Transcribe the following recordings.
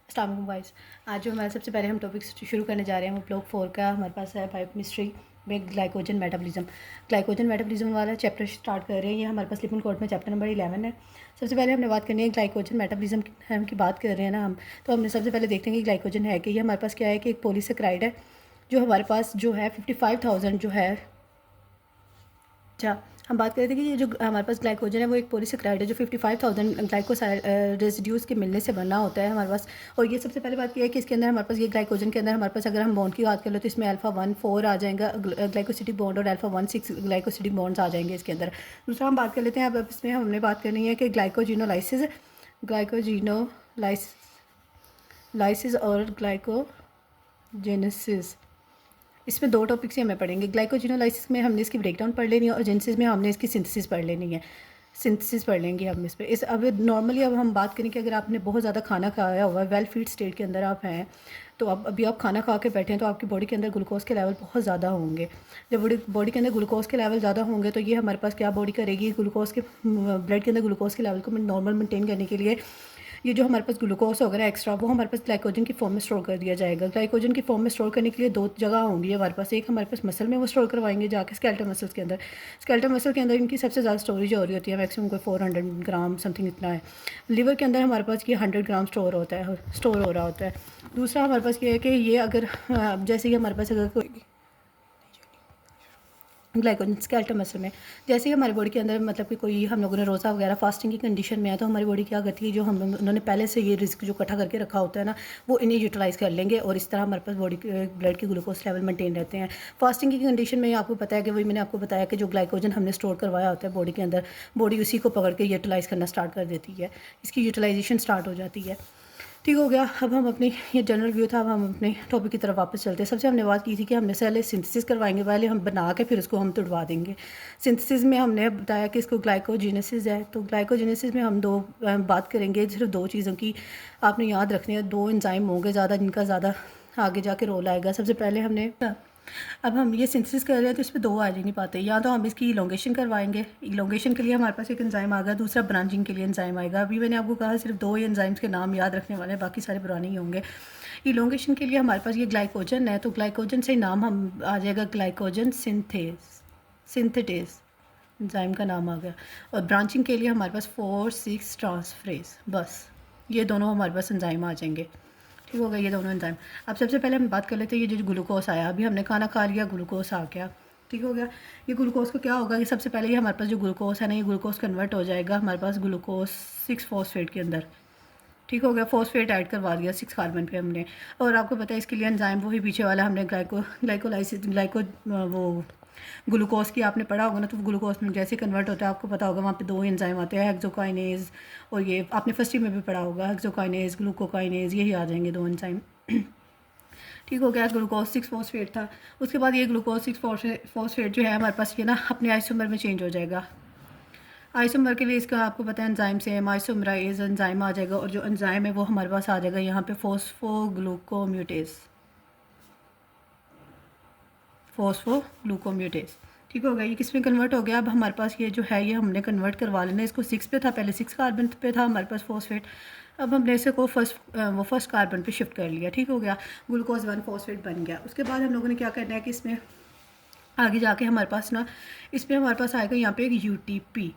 अस्सलाम वालेकुम गाइस। आज जो हमारा सबसे पहले हम टॉपिक शुरू करने जा रहे हैं वो ब्लॉक 4 का हमारे पास है बायोकेमिस्ट्री में ग्लाइकोजन मेटाबॉलिज्म। ग्लाइकोजन मेटाबॉलिज्म वाला चैप्टर स्टार्ट कर रहे हैं। ये हमारे पास लिपिड कोड में चैप्टर नंबर 11 है। सबसे पहले हमने बात करनी है ग्लाइकोजन मेटाबॉलिज्म की बात कर रहे हैं ना हम, तो हमने सबसे पहले देखते हैं कि ग्लाइकोजन है कि ये हमारे पास क्या है कि एक पॉलीसेकेराइड है जो हमारे पास जो है 55,000 जो है। अच्छा, हम बात कर रहे थे कि ये जो हमारे पास ग्लाइकोजन है वो एक पॉलीसेकेराइड है जो 55,000 ग्लाइकोसाइड रेसिड्यूज़ के मिलने से बना होता है हमारे पास। और ये सबसे पहले बात यह है कि इसके अंदर हमारे पास ये ग्लाइकोजन के अंदर हमारे पास अगर हम बॉन्ड की बात कर लो तो इसमें अल्फा 1 4 आ जाएगा ग्लाइकोसिटिक बॉन्ड और अल्फा 1 6 ग्लाइकोसिटिक बॉन्ड्स आ जाएंगे इसके अंदर। दूसरा हम बात कर लेते हैं अब इसमें हमने बात करनी है कि ग्लाइकोजिनोलाइसिस और ग्लाइकोजेनेसिस, इसमें दो टॉपिक्स ही हमें पढ़ेंगे। ग्लाइकोजिनोलाइसिस में हमने इसकी ब्रेकडाउन पढ़ लेनी है और जेनेसिस में हमने इसकी सिंथेसिस पढ़ लेनी है। सिंथेसिस पढ़ लेंगे हम इस पे। इस अब नॉर्मली अब हम बात करें कि अगर आपने बहुत ज़्यादा खाना खाया हुआ है, वेल फीड स्टेट के अंदर आप हैं, तो अब अभी आप खाना खा के बैठे हैं तो आपकी बॉडी के अंदर ग्लूकोज के लेवल बहुत ज़्यादा होंगे। जब बॉडी के अंदर ग्लूकोज के लेवल ज़्यादा होंगे तो ये हमारे पास क्या बॉडी करेगी, ग्लूकोज के ब्लड के अंदर ग्लूकोज के लेवल को नॉर्मल मेंटेन करने के लिए ये जो हमारे पास ग्लूकोज होगा एक्स्ट्रा वो हमारे पास ग्लाइकोजन की फॉर्म में स्टोर कर दिया जाएगा। ग्लाइकोजन की फॉर्म में स्टोर करने के लिए दो जगह होंगी हमारे पास। एक हमारे पास मसल में वो स्टोर करवाएंगे जाके स्केलेटल मसल्स के अंदर। स्केलेटल मसल के अंदर इनकी सबसे ज़्यादा स्टोरेज हो रही होती है, मैक्सिमम कोई 400 ग्राम समथिंग इतना है। लिवर के अंदर हमारे पास ये 100 ग्राम स्टोर हो रहा होता है। दूसरा हमारे पास ये है कि ये अगर जैसे ही हमारे पास अगर कोई ग्लाइकोजन स्केलेटल मसल में जैसे ही हमारी बॉडी के अंदर मतलब कि कोई हम लोगों ने रोज़ा वगैरह फास्टिंग की कंडीशन में है तो हमारी बॉडी क्या करती है, जो हम उन्होंने पहले से ये रिस्क जो इकट्ठा करके रखा होता है ना वो इन्हें यूटिलाइज़ कर लेंगे और इस तरह हमारे पास बॉडी के ब्लड के ग्लूकोज लेवल मेंटेन रहते हैं। फास्टिंग की कंडीशन में आपको पता है कि वही मैंने आपको बताया कि जो ग्लाइकोजन हमने स्टोर करवाया होता है बॉडी के अंदर, बॉडी उसी को पकड़ के यूटिलाइज़ करना स्टार्ट कर देती है, इसकी यूटिलाइजेशन स्टार्ट हो जाती है। ठीक हो गया। अब हम अपनी ये जनरल व्यू था, अब हम अपने टॉपिक की तरफ वापस चलते हैं। सबसे हमने बात की थी कि हमने पहले सिंथेसिस करवाएंगे, पहले हम बना के फिर उसको हम तुड़वा देंगे। सिंथेसिस में हमने बताया कि इसको ग्लाइकोजेनेसिस है, तो ग्लाइकोजेनेसिस में हम बात करेंगे सिर्फ दो चीज़ों की आपने याद रखनी है। दो एंजाइम होंगे ज़्यादा जिनका ज़्यादा आगे जाके रोल आएगा। सबसे पहले हमने अब हम ये सिंथेसिस कर रहे हैं तो इस पर दो आ नहीं पाते, या तो हम इसकी इलोंगेशन करवाएंगे। इलोंगेशन के लिए हमारे पास एक एंजाइम आ गया, दूसरा ब्रांचिंग के लिए एंजाइम आएगा। अभी मैंने आपको कहा सिर्फ दो ही एंजाइम्स के नाम याद रखने वाले हैं, बाकी सारे पुराने ही होंगे। इलोंगेशन के लिए हमारे पास ये ग्लाइकोजन है, तो ग्लाइकोजन से नाम हम आ जाएगा ग्लाइकोजन सिंथेटेस एंजाइम का नाम आ गया। और ब्रांचिंग के लिए हमारे पास 4 6 ट्रांसफ्रेज, बस ये दोनों हमारे पास एंजाइम आ जाएंगे। ठीक हो गया ये दोनों एंजाइम। अब सबसे पहले हम बात कर लेते हैं ये जो ग्लूकोज आया, अभी हमने खाना खा लिया, ग्लूकोज आ गया। ठीक हो गया। ये ग्लूकोज को क्या होगा कि सबसे पहले ये हमारे पास जो ग्लूकोज है ना, ये ग्लूकोज कन्वर्ट हो जाएगा हमारे पास ग्लूकोज 6 फॉस्फेट के अंदर। ठीक हो गया। फॉस्फेट ऐड करवा दिया 6 कार्बन पे हमने। और आपको पता है इसके लिए एंजाइम वही पीछे वाला हमने वो ग्लूकोज की आपने पढ़ा होगा ना, तो ग्लूकोज में जैसे कन्वर्ट होता है आपको पता होगा वहाँ पे दो एंजाइम आते हैं, हेक्सोकाइनेज और ये आपने फर्स्ट ईयर में भी पढ़ा होगा, हेक्सोकाइनेज ग्लूकोकाइनेज, यही आ जाएंगे दो एंजाइम। ठीक हो गया। ग्लूकोज 6 फॉस्फेट था। उसके बाद ये ग्लूकोज 6 फॉस्फेट जो है हमारे पास ये ना अपने आइसोमर में चेंज हो जाएगा। आइसोमर के लिए इसका आपको पता है एंजाइम से आइसोमराइज एंजाइम आ जाएगा, और जो एंजाइम है वो हमारे पास आ जाएगा यहाँ पे फोस्फोग्लूकोम्यूटेज। ठीक हो गया। ये किस में कन्वर्ट हो गया, अब हमारे पास ये जो है ये हमने कन्वर्ट करवा लेना। इसको 6 पे था, पहले 6 कार्बन पे था हमारे पास फॉस्फेट, अब हमने इसे को फर्स्ट कार्बन पे शिफ्ट कर लिया। ठीक हो गया। ग्लूकोज 1 फॉस्फेट बन गया। उसके बाद हम लोगों ने क्या करना है कि इसमें आगे जाके हमारे पास ना इसमें हमारे पास आएगा यहाँ पे एक यूटीपी,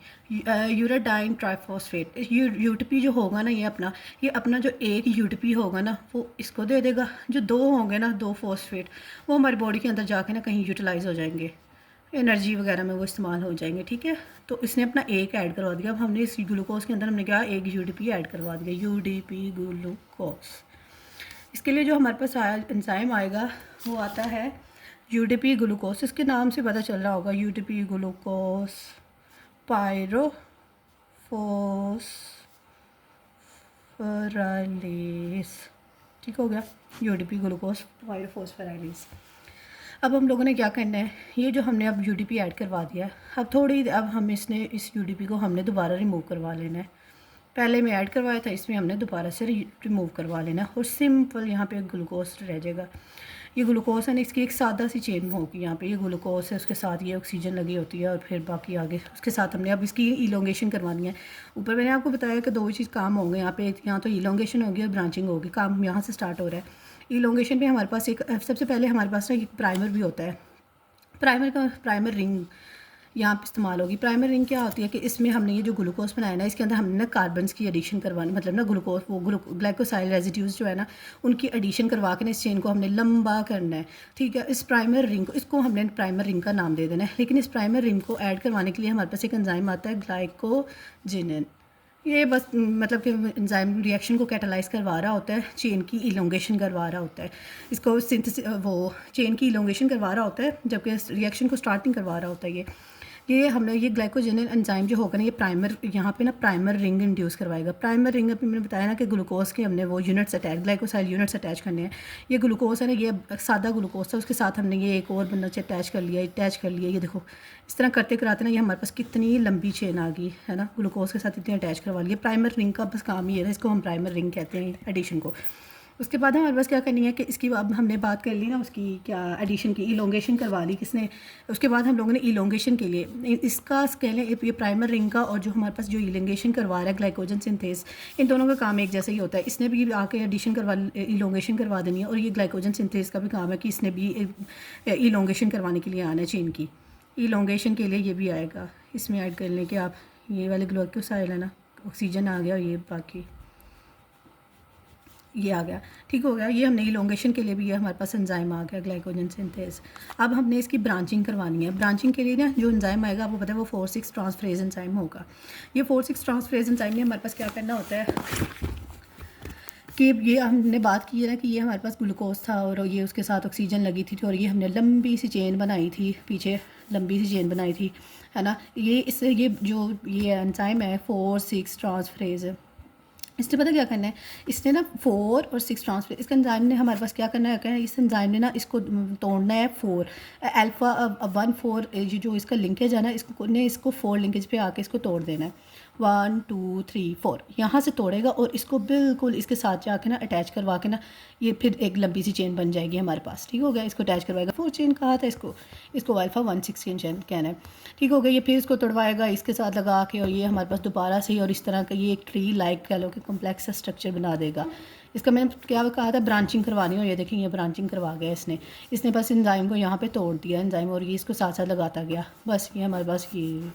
यूराडाइन ट्राइफॉस्फेट। यूटीपी जो होगा ना ये अपना जो एक यूटीपी होगा ना वो इसको दे देगा। जो दो होंगे ना, दो फॉस्फेट, वो हमारी बॉडी के अंदर जाके ना कहीं यूटिलाइज हो जाएंगे, एनर्जी वगैरह में वो इस्तेमाल हो जाएंगे। ठीक है। तो इसने अपना एक ऐड करवा दिया। अब हमने इस ग्लूकोज के अंदर हमने क्या एक यूडीपी ऐड करवा दिया, यूडीपी ग्लूकोज। इसके लिए जो हमारे पास एंजाइम आएगा वो आता है यूडीपी ग्लूकोज। इसके नाम से पता चल रहा होगा, यूडीपी ग्लूकोज पायरोफोस्फोराइलेज। ठीक हो गया। UDP glucose pyrophosphorylase. अब हम लोगों ने क्या करना है, ये जो हमने अब यूडीपी ऐड करवा दिया है, अब हम इस यूडीपी को हमने दोबारा रिमूव करवा लेना है। पहले में ऐड करवाया था, इसमें हमने दोबारा से रिमूव करवा लेना है और सिंपल यहाँ पे ग्लूकोज रह जाएगा। ये ग्लूकोज है ना, इसकी एक सादा सी चेन होगी यहाँ पे, ये ग्लूकोज है, उसके साथ ये ऑक्सीजन लगी होती है और फिर बाकी आगे उसके साथ हमने अब इसकी इलोंगेशन करवानी है। ऊपर मैंने आपको बताया कि दो चीज़ काम होंगे यहाँ पे, यहाँ तो इलोंगेशन होगी और ब्रांचिंग होगी, काम यहाँ से स्टार्ट हो रहा है। इलोंगेशन पे हमारे पास एक सबसे पहले हमारे पास ना एक प्राइमर भी होता है, प्राइमर रिंग यहाँ पे इस्तेमाल होगी। प्राइमर रिंग क्या होती है कि इसमें हमने ये जो ग्लूकोज बनाया ना, इसके अंदर हमने ना कार्बन्स की एडिशन करवानी, मतलब ना ग्लूकोज वो ग्लाइकोसाइल रेजिड्यूज जो है ना उनकी एडिशन करवा के ना इस चेन को हमने लंबा करना है। ठीक है, इस प्राइमर रिंग को, इसको हमने प्राइमर रिंग का नाम दे देना है। लेकिन इस प्राइमर रिंग को ऐड करवाने के लिए हमारे पास एक एंजाइम आता है ग्लाइकोजेनिन। ये बस मतलब कि एंजाइम रिएक्शन को कैटालाइज करवा रहा होता है, चेन की इलोंगेशन करवा रहा होता है, इसको सिंथेसिस वो चेन की इलोंगेशन करवा रहा होता है, जबकि रिएक्शन को स्टार्टिंग करवा रहा होता है। ये हमने ये ग्लाइकोजेनिन एंजाइम जो होगा ना, ये प्राइमर यहाँ पे ना प्राइमर रिंग इंड्यूस करवाएगा। प्राइमर रिंग अभी मैंने बताया ना कि ग्लूकोज के हमने वो यूनिट्स अटैच, ग्लाइकोसाइल यूनिट्स अटैच करने हैं। ये ग्लूकोज है ना, ये सादा ग्लूकोज था, उसके साथ हमने ये एक और बंदा अटैच कर लिया। ये देखो इस तरह करते कराते ना ये हमारे पास कितनी लंबी चेन आ गई है ना, ग्लूकोज के साथ इतनी अटैच करवा लिया। प्राइमर रिंग का बस काम ही है, इसको हम प्राइमर रिंग कहते हैं एडिशन को। उसके बाद हमारे पास क्या करनी है कि इसकी अब हमने बात कर ली ना उसकी क्या एडिशन की, इलोंगेशन करवा ली किसने। उसके बाद हम लोगों ने इलोंगेशन के लिए इसका कह लें ये प्राइमर रिंग का और जो हमारे पास जो इलोंगेशन करवा रहा है ग्लाइकोजन सिंथेस, इन दोनों का काम एक जैसा ही होता है। इसने भी आके एडिशन करवा इलोंगेशन करवा देनी है और ये ग्लाइकोजन सिंथेस का भी काम है कि इसने भी इलोंगेशन करवाने के लिए आना है चेन की। इलोंगेशन के लिए ये भी आएगा, इसमें ऐड कर लें कि आप ये वाले ग्लूकोसाइल है ना, ऑक्सीजन आ गया और ये बाकी ये आ गया। ठीक हो गया, ये हमने इलोंगेशन के लिए भी ये हमारे पास एंजाइम आ गया ग्लाइकोजन सिंथेस। अब हमने इसकी ब्रांचिंग करवानी है। ब्रांचिंग के लिए ना जो एंजाइम आएगा आपको पता है वो 4,6 ट्रांसफरेज एंजाइम होगा। ये 4,6 ट्रांसफरेज एंजाइम में हमारे पास क्या करना होता है कि ये हमने बात की है ना कि ये हमारे पास ग्लूकोज था और ये उसके साथ ऑक्सीजन लगी थी और ये हमने लंबी सी चेन बनाई थी, पीछे लंबी सी चेन बनाई थी, है ना। ये इससे ये जो ये एंजाइम है 4,6 ट्रांसफरेज, इसने पता क्या करना है, इसने ना 4 और 6 ट्रांसफर, इसका एंजाइम ने हमारे पास क्या करना है, इस एंजाइम ने ना इसको तोड़ना है 4 अल्फ़ा 1,4 ये जो इसका लिंकेज है ना, इसको 4 लिंकेज पे आके इसको तोड़ देना है। 1 2 3 4 यहाँ से तोड़ेगा और इसको बिल्कुल इसके साथ जाके ना अटैच करवा के ना ये फिर एक लंबी सी चेन बन जाएगी हमारे पास। ठीक हो गया, इसको अटैच करवाएगा, 4 चेन कहा था इसको अल्फ़ा 1,6 चेन कहना है। ठीक हो गया, ये फिर इसको तोड़वाएगा इसके साथ लगा के और ये हमारे पास दोबारा से और इस तरह का ये एक ट्री लाइक कह लो कि कम्प्लेक्स स्ट्रक्चर बना देगा। इसका मैंने क्या कहा था, ब्रांचिंग करवानी हो, ये देखें ये ब्रांचिंग करवा गया इसने बस एंजाइम को यहाँ पे तोड़ दिया एंजाइम और ये इसको साथ साथ लगाता गया, बस ये हमारे पास ये